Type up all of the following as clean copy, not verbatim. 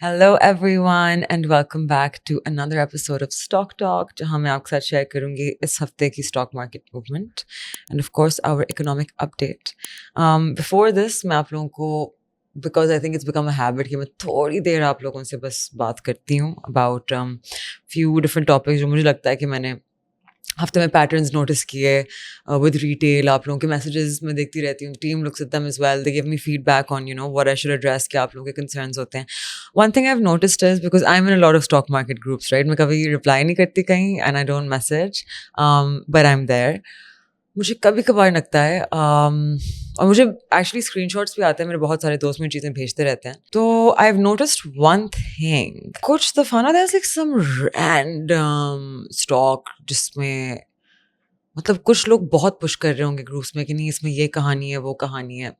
Hello everyone and welcome back to another episode of Stock Talk जहाँ मैं आपके साथ शेयर करूँगी इस हफ्ते की stock market movement and of course our economic update before this मैं आप लोगों को because I think it's become a habit कि मैं थोड़ी देर आप लोगों से बस बात करती हूँ अबाउट फ्यू डिफरेंट टॉपिक्स जो मुझे लगता है कि मैंने हफ्ते में पैटर्न्स नोटिस किए विद रिटेल आप लोगों के मैसेजेस मैं देखती रहती हूँ team looks at them as well they give me feedback on what I should address क्या आप लोगों के कंसर्न्स होते हैं one thing I have noticed is because I am in a lot of stock market groups right मैं कभी reply नहीं करती कहीं and I don't message but I am there मुझे कभी कभार लगता है और मुझे एक्चुअली स्क्रीनशॉट्स भी आते हैं मेरे बहुत सारे दोस्त मुझे चीज़ें भेजते रहते हैं तो I have noticed one thing कुछ दफ़ा ना there is like some random stock जिसमें मतलब कुछ लोग बहुत पुश कर रहे होंगे ग्रुप्स में कि नहीं इसमें ये कहानी है वो कहानी है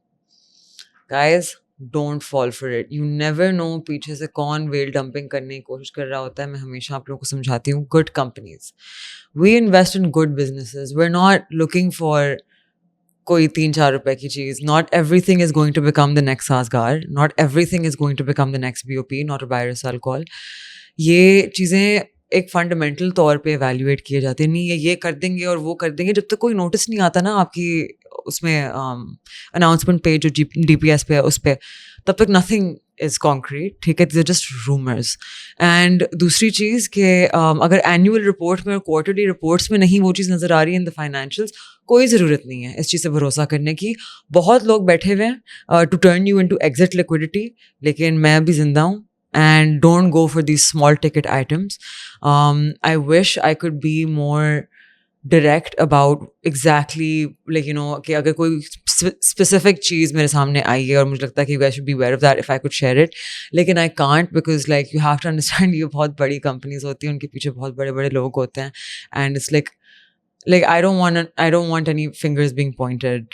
guys don't fall for it you never know पीछे से कौन वेल डंपिंग करने की कोशिश कर रहा होता है मैं हमेशा आप लोगों को समझाती हूँ good companies we invest in good businesses we are not looking for कोई 3-4 रुपए की चीज़ not everything is going to become the next साजगार not everything is going to become the next BOP not a बायरस alcohol ये चीज़ें एक fundamental तौर पे एवेल्युएट किए जाते हैं नहीं ये कर देंगे और वो कर देंगे जब तक कोई नोटिस नहीं आता ना आपकी उसमें अनाउंसमेंट पे जो DPS पे है उस पर तब तक नथिंग इज कॉन्क्रीट ठीक है दिस जस्ट रूमर्स एंड दूसरी चीज़ कि अगर एनुअल रिपोर्ट में और क्वार्टरली रिपोर्ट्स में नहीं वो चीज़ नज़र आ रही है इन द फाइनेंशियल्स कोई ज़रूरत नहीं है इस चीज़ से भरोसा करने की बहुत लोग बैठे हुए हैं to turn you into exit liquidity लेकिन मैं भी जिंदा हूँ and don't go for these small ticket items. I wish I could be more direct about exactly कि अगर कोई specific चीज़ मेरे सामने आई है और मुझे लगता है कि you guys should be aware of that if I could share it लेकिन I can't because like you have to understand ये बहुत बड़ी companies होती हैं उनके पीछे बहुत बड़े बड़े लोग होते हैं and it's like I don't want any fingers being pointed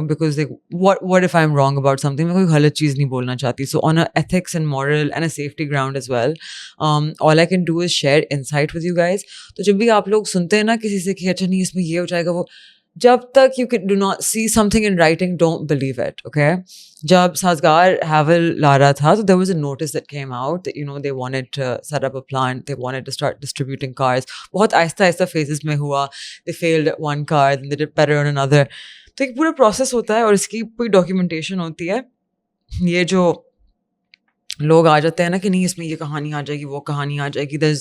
because like what if I'm wrong about something मैं कोई गलत चीज़ नहीं बोलना चाहती so on a ethics and moral and a safety ground as well all I can do is share insight with you guys तो जब भी आप लोग सुनते हैं ना किसी से कि अच्छा नहीं इसमें ये हो जाएगा वो जब तक you do not see something in writing don't believe it okay जब साजगार हैवल ला रहा था so there was a notice that came out that they wanted to set up a plant they wanted to start distributing cars बहुत Aahista Aahista phases में हुआ they failed at one car then they did better on another तो एक पूरा process होता है और इसकी पूरी documentation होती है ये जो लोग आ जाते हैं ना कि नहीं इसमें ये कहानी आ जाएगी वो कहानी आ जाएगी there's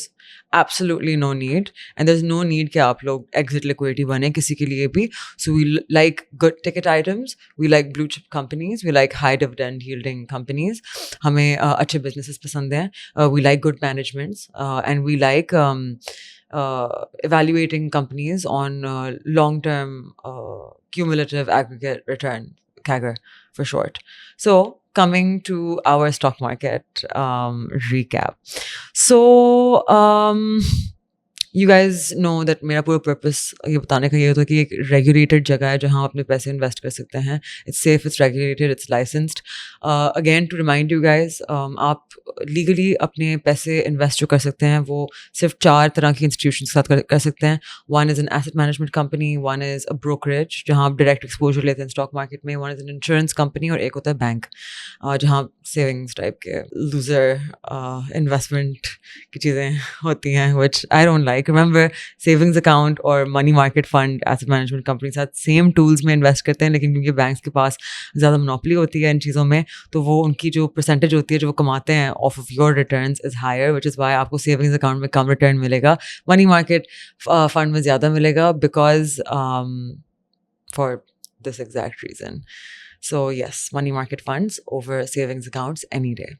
absolutely no need and there's no need कि आप लोग exit liquidity बने किसी के लिए भी so we like good ticket items we like blue chip companies we like high dividend yielding companies हमें अच्छे businesses पसंद हैं we like good managements and we like evaluating companies on long term cumulative aggregate return CAGR for short so coming to our stock market recap. So, you guys know that मेरा पूरा purpose ये बताने का ये होता है कि एक रेगुलेटेड जगह है जहाँ आप अपने पैसे इन्वेस्ट कर सकते हैं it's safe it's regulated it's licensed again to remind you guys आप लीगली अपने पैसे इन्वेस्ट जो कर सकते हैं वो सिर्फ 4 तरह की इंस्टीट्यूशन के साथ कर सकते हैं one is an asset management company one is a brokerage जहाँ आप डायरेक्ट एक्सपोजर लेते हैं स्टॉक मार्केट में one is an insurance company और एक होता है बैंक जहाँ सेविंग्स टाइप के लूजर इन्वेस्टमेंट की चीज़ें होती हैं which I don't like remember savings account और money market fund asset management company के साथ सेम टूल्स में इन्वेस्ट करते हैं लेकिन क्योंकि बैंक्स के पास ज़्यादा मोनोपोली होती है इन चीज़ों में तो वो उनकी जो परसेंटेज होती है जो वो कमाते हैं of of your returns is higher which is why आपको सेविंग्स अकाउंट में कम रिटर्न मिलेगा मनी मार्केट फंड में ज़्यादा मिलेगा because for this exact reason so yes money market funds over savings accounts any day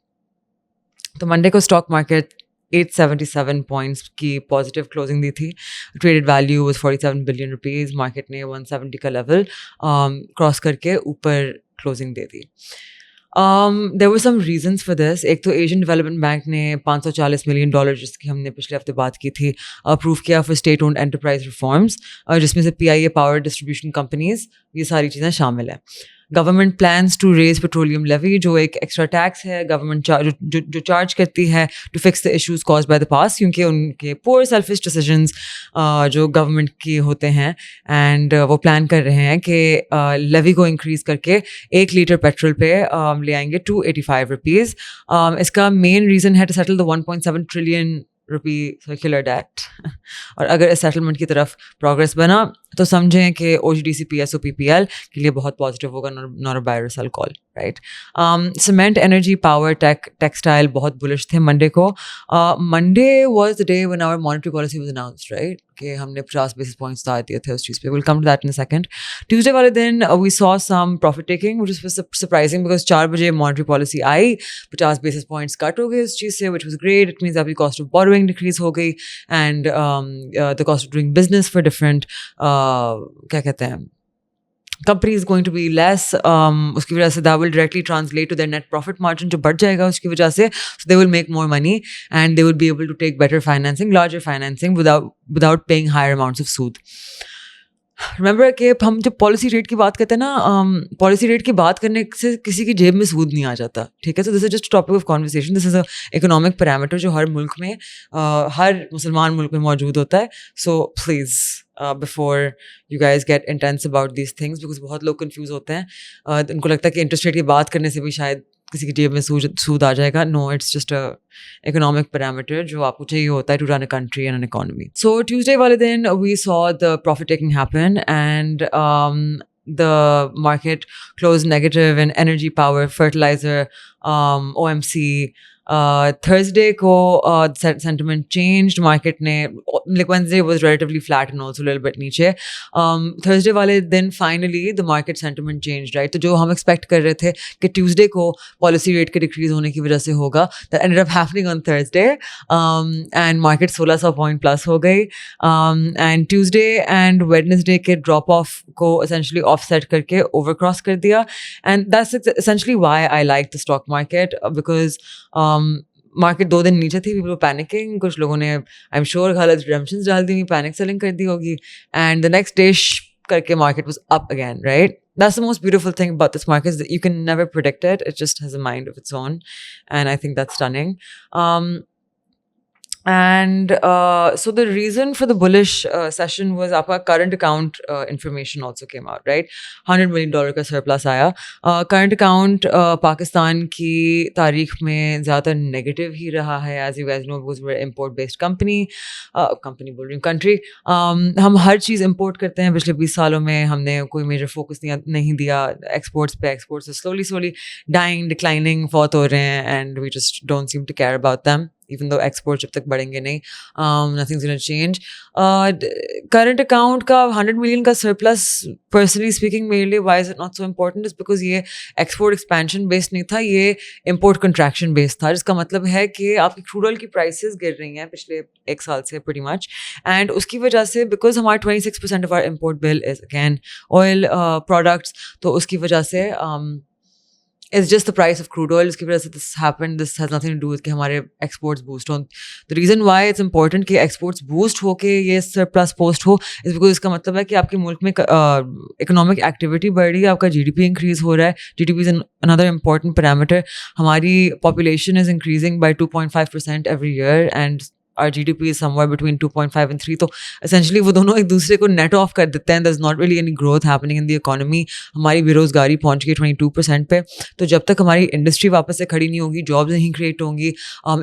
तो मंडे को stock market 877 points की पॉजिटिव क्लोजिंग दी थी traded value was 47 billion rupees market ने 170 का लेवल क्रॉस करके ऊपर क्लोजिंग दे दी there were some reasons for this एक तो एशियन डेवलपमेंट बैंक ने $540 मिलियन जिसकी हमने पिछले हफ्ते बात की थी अप्रूव किया for state owned enterprise reforms जिसमें से PIA पावर डिस्ट्रीब्यूशन कंपनीज ये सारी चीज़ें शामिल हैं government plans to raise petroleum levy, जो एक एक्स्ट्रा टैक्स है गवर्नमेंट जो चार्ज करती है to fix the issues caused by the past, क्योंकि उनके पुअर सेल्फिश डिसीजंस जो गवर्नमेंट के होते हैं, एंड वो प्लान कर रहे हैं कि लेवी को इंक्रीज करके 1 लीटर पेट्रोल पे ले आएंगे 285 रुपीज़. इसका मेन रीज़न है to settle the 1.7 trillion rupee circular debt. और अगर इस सेटलमेंट की तरफ प्रोग्रेस बना तो समझें कि OGDC PSO PPL के लिए बहुत पॉजिटिव होगा, नॉट अ बाय और sell call, right. Cement, energy, power, textile बहुत बुलिश थे मंडे को. Monday was the day when our monetary policy was announced, right, कि हमने 50 बेसिस पॉइंट्स दाए दिए थे उस चीज़ पे. Will come to that in a second. Tuesday वाले दिन we saw some profit taking which was surprising because 4 बजे मॉनेटरी पॉलिसी आई, 50 बेसिस पॉइंट्स कट हो गए उस चीज़ से, which was great. It means आपकी कॉस्ट ऑफ बोरोइंग डिक्रीज हो गई, and the cost of doing business for different क्या कहते हैं company is going to be less. उसकी वजह से that will directly translate to their net profit margin जो बढ़ जाएगा उसकी वजह से. They will make more money and they will be able to take better financing, larger financing without paying higher amounts of सूद. रिमेंबर कि हम जब पॉलिसी रेट की बात करते हैं ना, पॉलिसी रेट की बात करने से किसी की जेब में सूद नहीं आ जाता, ठीक है. So this is just topic of conversation. This is a economic parameter जो हर मुल्क में, हर मुसलमान मुल्क में मौजूद होता है. So please before you guys get intense about these things, because बहुत लोग कन्फ्यूज होते हैं. उनको लगता है कि इंटरेस्ट रेट की बात करने से भी शायद किसी की जेब में सूद आ जाएगा. No, it's just a economic parameter जो आपको चाहिए होता है to run a country and an economy. So Tuesday वाले दिन we saw the profit taking happen and the market closed negative in energy, power, fertilizer, OMC. Thursday ko sentiment changed. Market ne, like Wednesday was relatively flat and also a little bit नीचे. Thursday वाले दिन finally the market sentiment changed, right? तो जो हम expect कर रहे थे कि Tuesday को policy rate के decrease होने की वजह से होगा, that ended up happening on Thursday, and market 1600 point plus हो गई, and Tuesday and Wednesday के drop off को essentially offset करके overcross कर दिया. And that's essentially why I like the stock market, because market 2 दिन नीचे थी, पीपल वर पैनिकिंग. कुछ लोगों ने आई एम श्योर गलत रिडेम्पशंस डाल दी, पैनिक सेलिंग कर दी होगी, एंड द नेक्स्ट डे करके market was up again, right. That's the most beautiful thing about this market, is that you can never predict it. It just has a mind of its own, and I think that's stunning. And so the reason for the bullish session was our current account information also came out, right? $100 million का surplus आया. Current account Pakistan की तारीख में ज़्यादा negative ही रहा है, as you guys know, because we're an import based company बोल रही हूँ, country. हम हर चीज़ import करते हैं. पिछले 20 सालों में हमने कोई major focus नहीं दिया exports पे. Exports are slowly dying, declining, बहुत हो रहे हैं, and we just don't seem to care about them. Even though exports जब तक बढ़ेंगे नहीं, nothing's going to change. Current account का 100 million का surplus, personally speaking, मेरे लिए why is it not so important is because ये export expansion based नहीं था, ये import contraction based था, जिसका मतलब है कि आपकी crude oil की prices गिर रही हैं पिछले 1 साल से pretty much, and उसकी वजह से because हमारा 26% of our import bill is again oil products, तो उसकी वजह से it's just the price of crude oil. इसकी वजह से this happened. This has nothing to do with कि हमारे exports boost हो. The reason why it's important कि exports boost हो के ये surplus post हो is because इसका मतलब है कि आपके मुल्क में economic activity बढ़ रही है, आपका GDP increase हो रहा है. GDP is another important parameter. हमारी population is increasing by 2.5% every year, and our GDP is somewhere between 2.5 and 3. तो essentially वो दोनों एक दूसरे को net off कर देते हैं. There's not really any growth happening in the economy. हमारी बेरोजगारी पहुंच गई 22% पे. तो जब तक हमारी इंडस्ट्री वापस से खड़ी नहीं होगी, jobs नहीं create होंगी,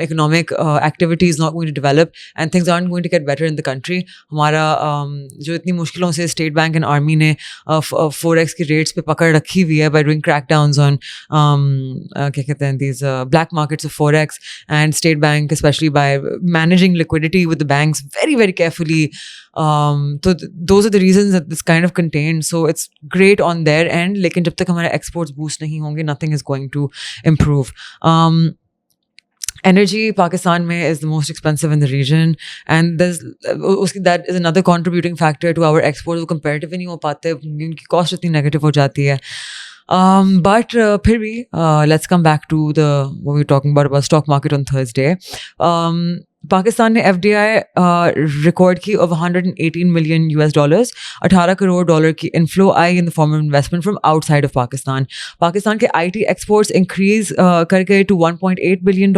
economic activity is not going to develop, and things aren't going to get better in the country. हमारा जो इतनी मुश्किलों से स्टेट बैंक एंड आर्मी ने forex की रेट्स पे पकड़ रखी हुई है by doing crackdowns on क्या कहते हैं these black markets of forex, and state bank especially by managing liquidity with the banks very carefully. So those are the reasons that this kind of contained. So it's great on their end. लेकिन जब तक हमारे exports boost नहीं होंगे, nothing is going to improve. Energy Pakistan mein is the most expensive in the region, and that is another contributing factor to our exports. वो comparative नहीं हो पाते, उनकी cost इतनी negative हो जाती है. But फिर भी let's come back to what we were talking about stock market on Thursday. Pakistan ने FDI रिकॉर्ड की of $118 million US, 18 crore dollar की इनफ्लो आई in the form of investment from outside of Pakistan. Pakistan के IT एक्सपोर्ट्स इंक्रीज कर गए to $1.8 billion.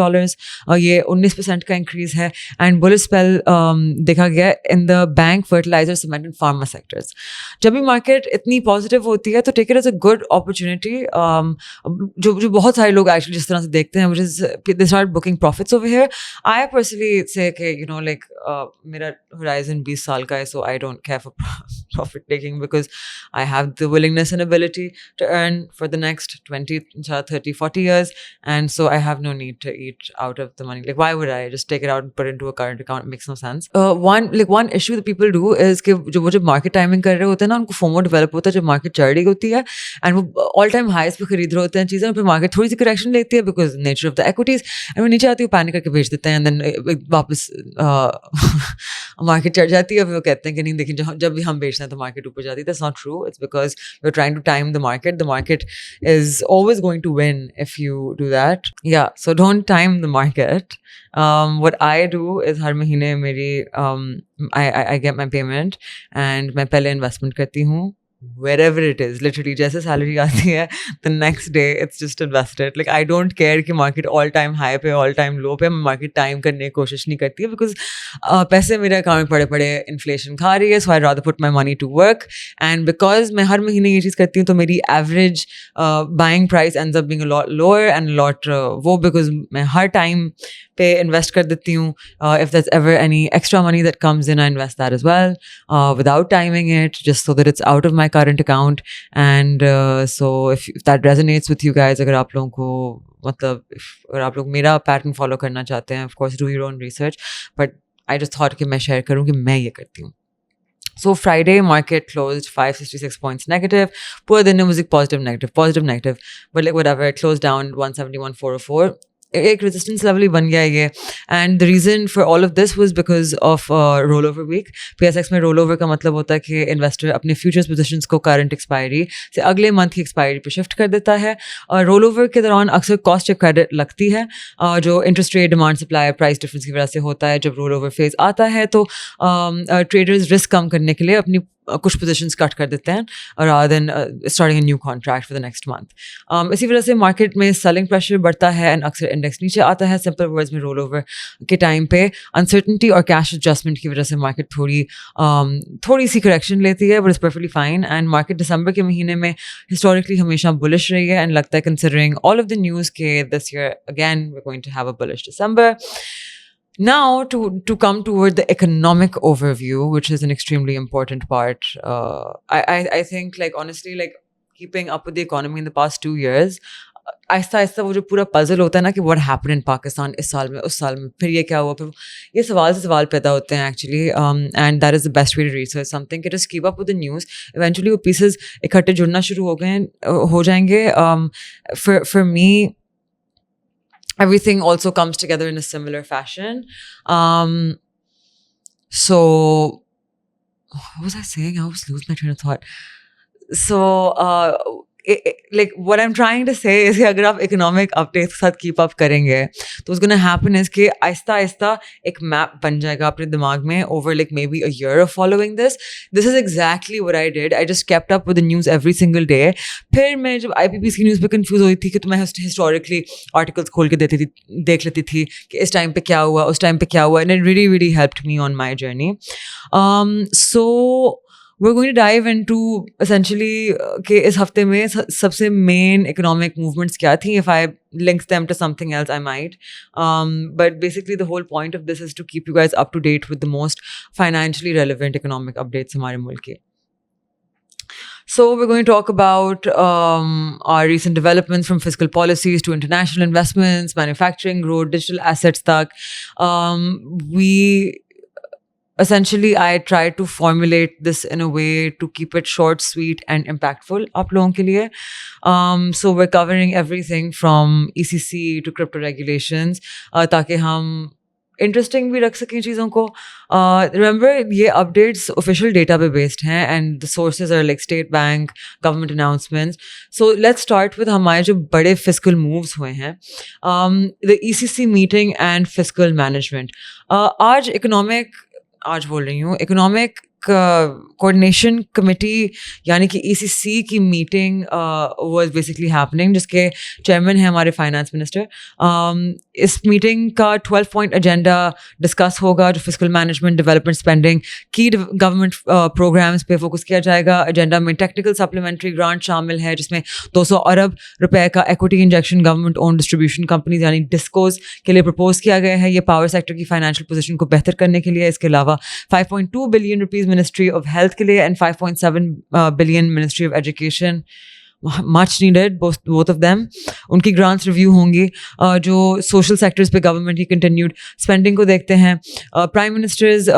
ये 19% का increase है. एंड बुलिश स्पेल देखा गया in the bank, fertiliser, cement and pharma sectors. जब भी मार्केट इतनी पॉजिटिव होती है तो take it as a good opportunity. जो बहुत सारे लोग एक्चुअली जिस तरह से देखते हैं, which is they start booking profits over here. I personally say कि like मेरा horizon 20 साल का है, so I don't care for profit taking because I have the willingness and ability to earn for the next 20, 30, 40 years, and so I have no need to eat out of the money. Like, why would I just take it out and put it into a current account? It makes no sense. One issue that people do is कि जब market timing कर रहे होते हैं ना, उनको FOMO develop होता है जब market चढ़ रही होती है and वो all time highs पे खरीद रहे होते हैं चीज़ें, फिर market थोड़ी सी correction लेती है because nature of the equities, and वो नीचे आती है पैनिक करके बेच देते हैं, and then वापस मार्केट चढ़ जाती है. फिर वो कहते हैं कि नहीं देखिए जब भी हम बेचते हैं तो मार्केट ऊपर जाती है. That's not true. It's because we are trying to time the market. The market is always going to win if you do that. Yeah so don't time the market. What I do is हर महीने मेरी I get my payment and मैं पहले investment करती हूँ wherever it is, literally जैसे salary आती है the next day it's just invested. Like I don't care कि मार्केट all time high पे all time low पे, मैं मार्केट टाइम करने की कोशिश नहीं करती है because पैसे मेरे अकाउंट में पड़े पड़े इन्फ्लेशन खा रही है. So I'd rather put my money to work, and because मैं हर महीने ये चीज़ करती हूँ तो मेरी average buying price ends up being a lot lower and a lot वो because मैं हर टाइम पे इन्वेस्ट कर देती हूँ. If there's ever any extra money that comes in, I invest that as well without timing it, just so that it's out of my current account. And so if that resonates with you guys, अगर आप लोगों को मतलब अगर आप लोग मेरा pattern follow करना चाहते हैं, of course do your own research, but I just thought कि मैं शेयर करूँ कि मैं ये करती हूँ. So Friday market closed 566 points negative. पूरा दिन में was like positive negative, but like whatever, it closed down 171,404. एक resistance level ही बन गया ये. And the reason for all of this was because of rollover week. PSX में rollover का मतलब होता है कि investor अपने futures positions को current expiry से अगले month की expiry पे shift कर देता है. और rollover के दौरान अक्सर cost of credit लगती है जो interest rate, demand supply, price difference की वजह से होता है. जब rollover phase आता है तो traders risk कम करने के लिए अपनी कुछ पोजीशंस कट कर देते हैं rather than starting a new contract for the next month. इसी वजह से मार्केट में सेलिंग प्रेशर बढ़ता है एंड अक्सर इंडेक्स नीचे आता है. सिंपल वर्ड्स में रोल ओवर के टाइम पे अनसर्टनिटी और कैश एडजस्टमेंट की वजह से मार्केट थोड़ी सी करेक्शन लेती है, but it's perfectly fine. And market दिसंबर के महीने में हिस्टोरिकली हमेशा बुलिश रही है एंड लगता है considering all of the news के this year again we are going to have a bullish December. Now to come toward the economic overview, which is an extremely important part. I think like honestly like keeping up with the economy in the past 2 years, Aahista Aahista वो जो पूरा puzzle होता है ना कि what happened in Pakistan इस साल में उस साल में फिर ये क्या हुआ, फिर ये सवाल से सवाल पैदा होते हैं actually. And that is the best way to research something. Just keep up with the news. Eventually वो pieces इकट्ठे जुड़ना शुरू हो जाएंगे. For me, everything also comes together in a similar fashion. So what was I saying? I always lose my train of thought. So like what I'm trying to say is कि अगर आप economic updates के साथ keep up करेंगे तो what's going to happen is कि आहिस्ता आहिस्ता एक map बन जाएगा अपने दिमाग में over like maybe a year of following this. This is exactly what I did. I just kept up with the news every single day. फिर मैं जब IPPs की न्यूज़ पे confuse हुई थी कि तो मैं historically articles खोल के देख लेती थी कि इस टाइम पे क्या हुआ उस टाइम पे क्या हुआ, and it really helped me on my journey. So we're going to dive into essentially कि इस हफ्ते में सबसे main economic movements क्या थी. If I link them to something else, I might. But basically the whole point of this is to keep you guys up to date with the most financially relevant economic updates हमारे मुल्क के. So we're going to talk about our recent developments from fiscal policies to international investments, manufacturing, growth, digital assets tak. Essentially, I try to formulate this in a way to keep it short, sweet, and impactful आप लोगों के लिए. So we're covering everything from ECC to crypto regulations ताकि हम interesting भी रख सकें चीज़ों को. रिमेंबर ये अपडेट्स ऑफिशियल डेटा पे बेस्ड हैं and the sources are like State Bank, government announcements. So let's start with हमारे जो बड़े फिस्कल मूव्स हुए हैं, the ECC meeting and fiscal management. आज बोल रही हूँ इकोनॉमिक कोऑर्डिनेशन कमेटी यानी कि ECC की मीटिंग वाज बेसिकली हैपनिंग, जिसके चेयरमैन हैं हमारे फाइनेंस मिनिस्टर. इस मीटिंग का 12 पॉइंट एजेंडा डिस्कस होगा, जो फिस्कल मैनेजमेंट, डेवलपमेंट स्पेंडिंग, की गवर्नमेंट प्रोग्राम्स पे फोकस किया जाएगा. एजेंडा में टेक्निकल सप्लीमेंट्री ग्रांट शामिल है, जिसमें 200 अरब रुपए का equity injection government own distribution companies यानी डिस्कोज के लिए प्रपोज किया गया है. ये पावर सेक्टर की फाइनेंशियल पोजीशन को बेहतर करने के लिए. इसके अलावा 5.2 billion rupees ministry of health के लिए and 5.7 billion ministry of education. Much needed both of them. उनकी ग्रांट्स रिव्यू होंगी. जो सोशल सेक्टर्स पे गवर्नमेंट की कंटिन्यूड स्पेंडिंग को देखते हैं. Prime minister's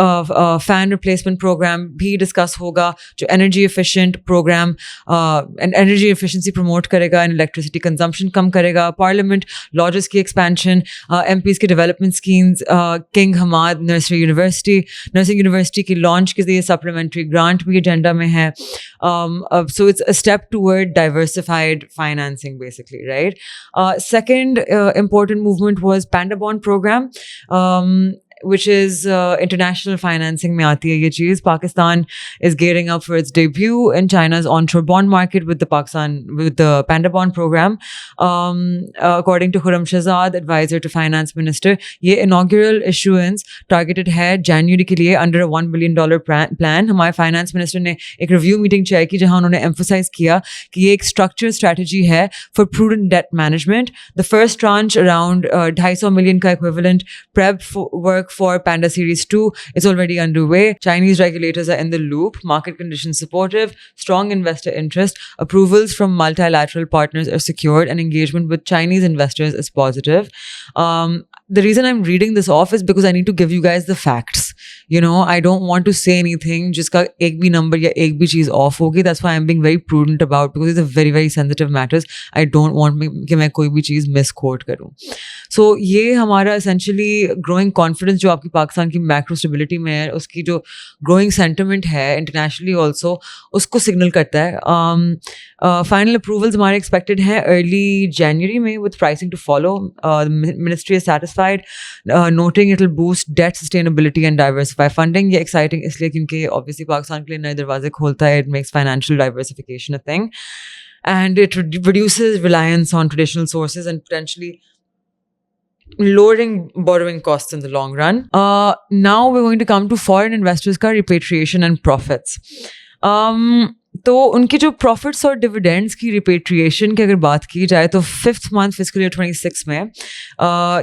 fan replacement programme भी डिस्कस होगा, जो energy efficient programme energy efficiency promote करेगा एंड इलेक्ट्रिसिटी कंजम्पशन कम करेगा. पार्लियामेंट लॉजेस की एक्सपेंशन, MPs की development schemes, King Hamad Nursing University की लॉन्च के लिए सप्लीमेंट्री ग्रांट भी एजेंडा में है. So it's a step toward diversified financing, basically, right? Second important movement was Panda Bond program, which is international financing में आती है ये चीज़. Pakistan is gearing up for its debut in China's onshore bond market with the Panda Bond program. According to Khurram Shahzad, advisor to finance minister, ये inaugural issuance targeted है January के लिए under a $1 billion plan. हमारे finance minister ने एक review meeting chair की, जहाँ उन्होंने emphasize किया कि ये एक structured strategy है for prudent debt management. The first tranche around 250 million का equivalent prep work for Panda Series 2 is already underway. Chinese regulators are in the loop. Market conditions supportive. Strong investor interest. Approvals from multilateral partners are secured, and engagement with Chinese investors is positive. The reason I'm reading this off is because I need to give you guys the facts. You know, I don't want to say anything जिसका एक भी number या एक भी चीज़ off होगी. That's why I'm being very prudent about, because it's a very very sensitive matters. I don't want कि मैं कोई भी चीज़ misquote करूँ. So ये हमारा essentially growing confidence जो आपकी पाकिस्तान की macro stability में है, उसकी जो growing sentiment है internationally also, उसको signal करता है. Final approvals हमारे expected हैं early January में, with pricing to follow. The ministry is satisfied, noting it will boost debt sustainability and diversify funding. ये exciting इसलिए क्योंकि obviously पाकिस्तान के लिए नए दरवाजे खोलता है. It makes financial diversification a thing, and it reduces reliance on traditional sources and potentially lowering borrowing costs in the long run. Now we're going to come to foreign investors का repatriation and profits. तो उनकी जो profits और dividends की repatriation की अगर बात की जाए तो 5th मंथ फिस्कल ईयर 26 में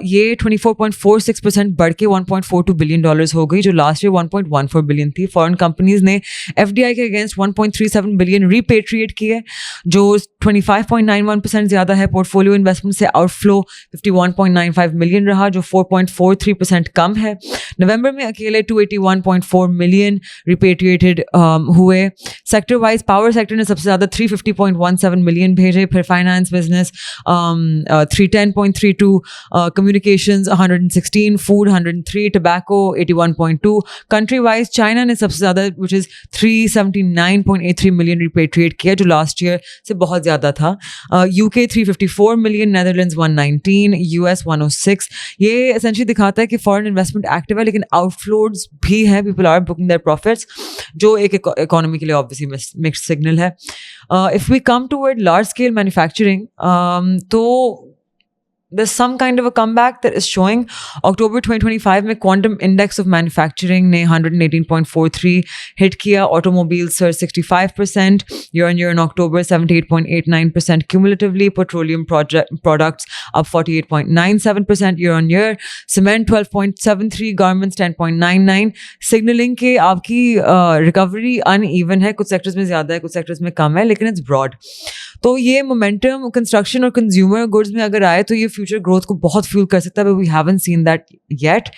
ये 24.46% बढ़ के $1.42 बिलियन हो गई, जो लास्ट ईयर 1.14 बिलियन थी. फॉरेन कंपनीज ने FDI के अगेंस्ट 1.37 बिलियन रिपेट्रिएट किए, जो 25.91% ज़्यादा है. पोर्टफोलियो इन्वेस्टमेंट से आउटफ्लो 51.95 मिलियन रहा, जो 4.43% कम है. नवंबर में अकेले 281.4 मिलियन रिपेट्रिएटेड हुए. सेक्टर वाइज पावर सेक्टर ने सबसे ज़्यादा 350.17 मिलियन भेजे, फिर finance business 310.32, communications 116, food 103, tobacco 81.2. Country wise China ने सबसे ज़्यादा विच इज़ 379.83 मिलियन रिपेट्रिएट किया, जो लास्ट ईयर से बहुत ज़्यादा था. UK 354 million, Netherlands 119, US 106. ये एसेंशियली दिखाता है कि फॉरेन इन्वेस्टमेंट एक्टिव है, लेकिन आउटफ्लोज भी हैं. People are booking their profits, जो एक इकोनॉमी के लिए ऑब्वियसली मिक्स्ड सिग्नल है. If we come toward large scale manufacturing, तो there's some kind of a comeback that is showing. October 2025 में quantum index of manufacturing ने 118.43 hit किया. Automobiles surged 65% year on year in October, 78.89% cumulatively. Petroleum products up 48.97% year on year. Cement 12.73, garments 10.99, signaling कि आपकी recovery uneven है. कुछ sectors में ज़्यादा है, कुछ sectors में कम है, लेकिन it's broad. तो ये मोमेंटम कंस्ट्रक्शन और कंज्यूमर गुड्स में अगर आए तो ये फ्यूचर ग्रोथ को बहुत फ्यूल कर सकता है, but we haven't seen that yet.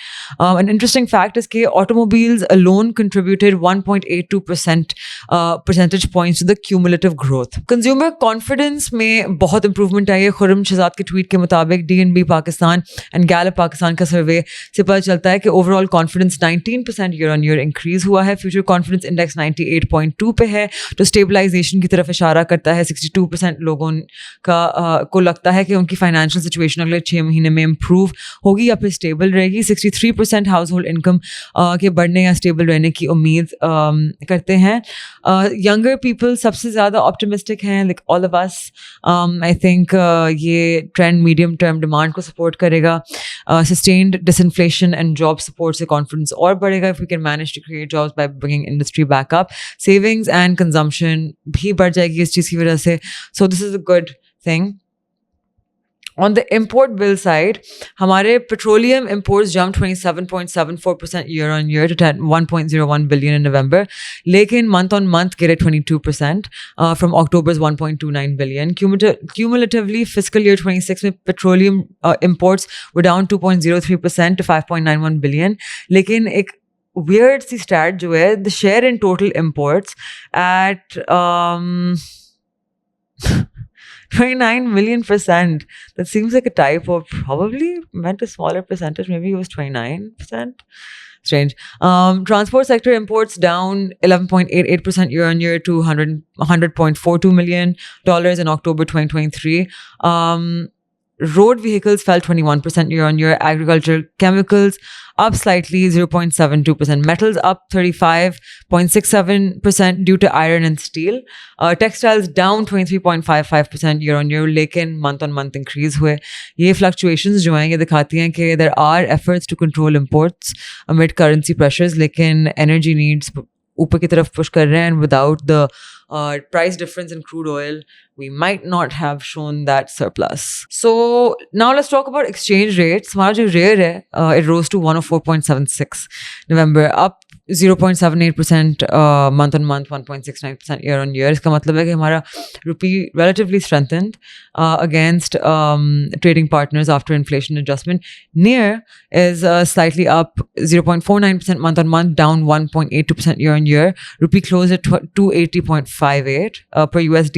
An interesting fact is कि automobiles alone contributed 1.82% percentage points to the cumulative growth. Consumer confidence में बहुत improvement आई है. खुर्रम शहजाद के ट्वीट के मुताबिक DNB Pakistan and Gallup Pakistan का सर्वे से पता चलता है कि overall confidence 19% year on year increase हुआ है. Future confidence index 98.2 पे है, जो stabilization की तरफ इशारा करता है. 62% लोगों को लगता है कि उनकी फाइनेंशियल सिचुएशन अगले 6 महीने में इम्प्रूव होगी या फिर स्टेबल रहेगी. 63% हाउस होल्ड इनकम के बढ़ने या स्टेबल रहने की उम्मीद करते हैं. यंगर पीपल सबसे ज़्यादा ऑप्टिमिस्टिक हैं, like all of us. I think ये ट्रेंड मीडियम टर्म डिमांड को सपोर्ट करेगा. Sustained disinflation and job support से कॉन्फिडेंस और बढ़ेगा if we can manage to create jobs by bringing industry back up. Savings and consumption भी बढ़ जाएगी इस चीज़ की वजह से. So this is a good thing. On the import bill side, हमारे petroleum imports jumped 27.74% year on year to 1.01 billion in November. लेकिन month on month गिरे 22% from October's 1.29 billion. Cumulatively, fiscal year 26 में petroleum imports were down 2.03% to 5.91 billion. लेकिन एक weird सी stat जो है, the share in total imports at 29 million%. That seems like a typo. Probably meant a smaller percentage. Maybe it was 29%. Strange. Transport sector imports down 11.88% year on year to $100.42 million in October 2023. Road vehicles fell 21% year on year. Agricultural chemicals up slightly 0.72%. Metals up 35.67% due to iron and steel. Textiles down 23.55% year on year, लेकिन month on month increase हुए. ये fluctuations जो हैं ये दिखाती हैं कि there are efforts to control imports amid currency pressures, लेकिन energy needs ऊपर की तरफ push कर रहे हैं, and without the price difference in crude oil, we might not have shown that surplus. So now let's talk about exchange rates. हमारा जो rare है, it rose to 104.76 November, up 0.78% month on month, 1.69% year on year. इसका मतलब है कि हमारा rupee relatively strengthened against trading partners after inflation adjustment. NIR is slightly up 0.49% month on month, down 1.82% year on year. Rupee closed at 280.58 per USD.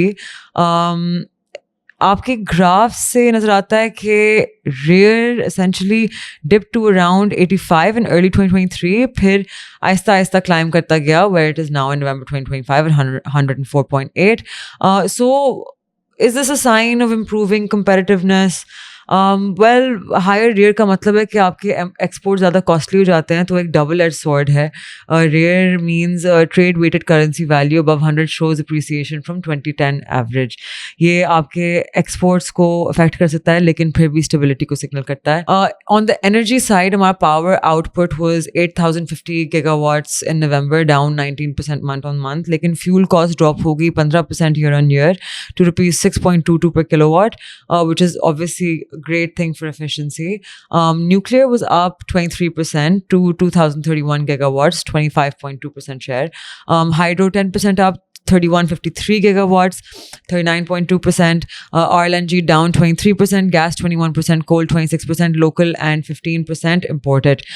आपके graph से नजर आता है कि REER essentially dip to around 85 in early 2023, फिर Aahista Aahista climb करता गया, where it is now in November 2025 at 104.8. So is this a sign of improving competitiveness? Well, higher REER का मतलब है कि आपके एक्सपोर्ट ज़्यादा कॉस्टली हो जाते हैं, तो एक डबल एज स्वॉर्ड है. REER means trade weighted currency value above 100 shows appreciation from 2010 average. ये आपके एक्सपोर्ट्स को अफेक्ट कर सकता है, लेकिन फिर भी स्टेबिलिटी को सिग्नल करता है. ऑन द एनर्जी साइड, हमारा power output was 8050 gigawatts in November, down 19% month on month, लेकिन फ्यूल कॉस्ट ड्रॉप होगी 15% year on year to ₹6.22 per kilowatt, which is obviously great thing for efficiency. Nuclear was up 23% to 2031 gigawatts, 25.2% share. Hydro 10% up, 3153 gigawatts, 39.2%. RLNG down 23%, gas 21%, coal 26%, local and 15% imported.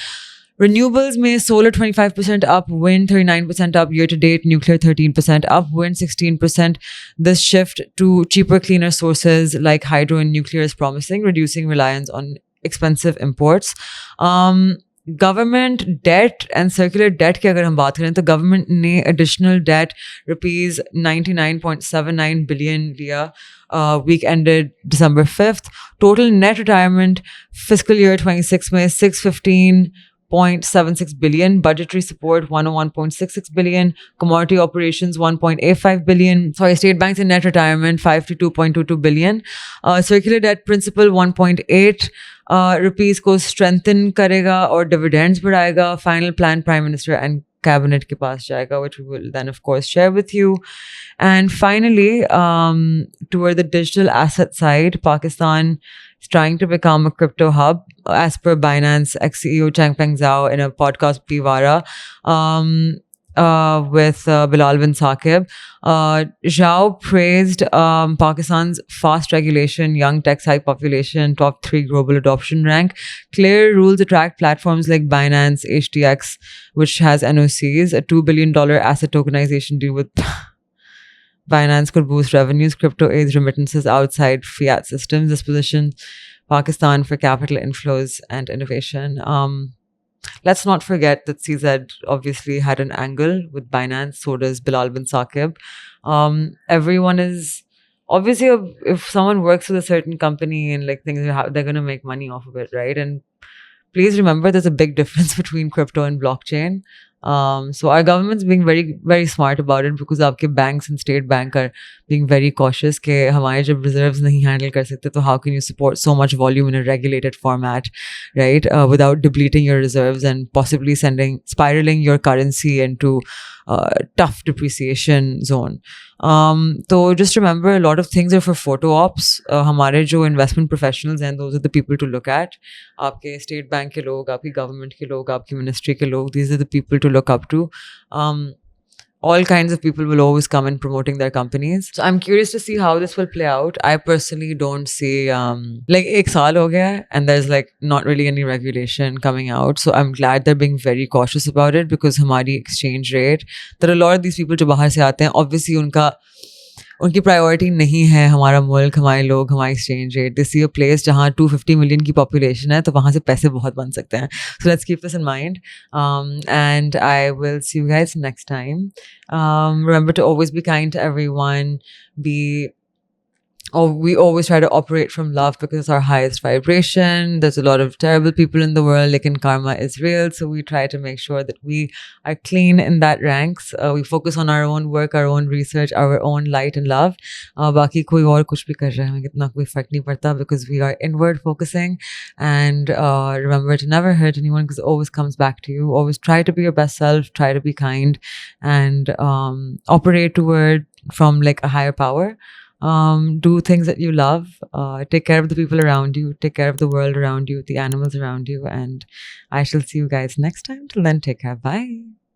Renewables में solar 25% up, wind 39% up year to date, nuclear 13% up, wind 16%. This shift to cheaper, cleaner sources like hydro and nuclear is promising, reducing reliance on expensive imports. Government debt and circular debt की अगर हम बात करें तो government ने additional debt rupees 99.79 billion लिया week ended December 5th. Total net retirement fiscal year 26 में 615.76 billion, budgetary support 101.66 billion, commodity operations 1.85 billion, state banks in net retirement 52.22 billion, circular debt principal 1.8 rupees को strengthen करेगा और dividends बढ़ाएगा. Final plan prime minister and cabinet के पास जाएगा, which we will then of course share with you. And finally, toward the digital asset side, Pakistan is trying to become a crypto hub, as per Binance ex-CEO Changpeng Zhao in a podcast Pivara. with Bilal bin Saqib. Zhao praised Pakistan's fast regulation, young tech site population, top 3 global adoption rank. Clear rules attract platforms like Binance, HTX, which has NOCs. A $2 billion asset tokenization deal with Binance could boost revenues. Crypto aids remittances outside fiat systems. This positions Pakistan for capital inflows and innovation. Let's not forget that CZ obviously had an angle with Binance, so does Bilal bin Saqib. Everyone is obviously, if someone works with a certain company and like things, they're going to make money off of it, right? And please remember there's a big difference between crypto and blockchain. So our government's being very, very smart about it because आपके banks and state bank are being very cautious कि हमारे जब reserves नहीं handle कर सकते तो how can you support so much volume in a regulated format, right? Without depleting your reserves and possibly spiraling your currency into tough depreciation zone. So just remember a lot of things are for photo ops. हमारे जो investment professionals हैं, those are the people to look at. आपके state bank के लोग, आपकी government के लोग, आपकी ministry के लोग, these are the people to look up to. All kinds of people will always come in promoting their companies. So I'm curious to see how this will play out. I personally don't see like ek saal ho gaya hai and there's like not really any regulation coming out. So I'm glad they're being very cautious about it because hamari exchange rate, there are a lot of these people जो बाहर से आते हैं, obviously उनकी priority नहीं है हमारा मुल्क, हमारे लोग, हमारी exchange rate. They see a place जहाँ 250 मिलियन की पॉपुलेशन है तो वहाँ से पैसे बहुत बन सकते हैं. So let's keep this in mind and I will see you guys next time. Remember to always be kind to everyone. We always try to operate from love because it's our highest vibration. There's a lot of terrible people in the world, like karma is real. So we try to make sure that we are clean in that ranks. We focus on our own work, our own research, our own light and love. Baki koi aur kuch bhi kar raha hai, hमें कितना कोई फर्क नहीं पड़ता because we are inward focusing. And remember to never hurt anyone because it always comes back to you. Always try to be your best self, try to be kind and operate toward from like a higher power. Do things that you love, take care of the people around you, take care of the world around you, the animals around you, and I shall see you guys next time. Till then, take care. Bye.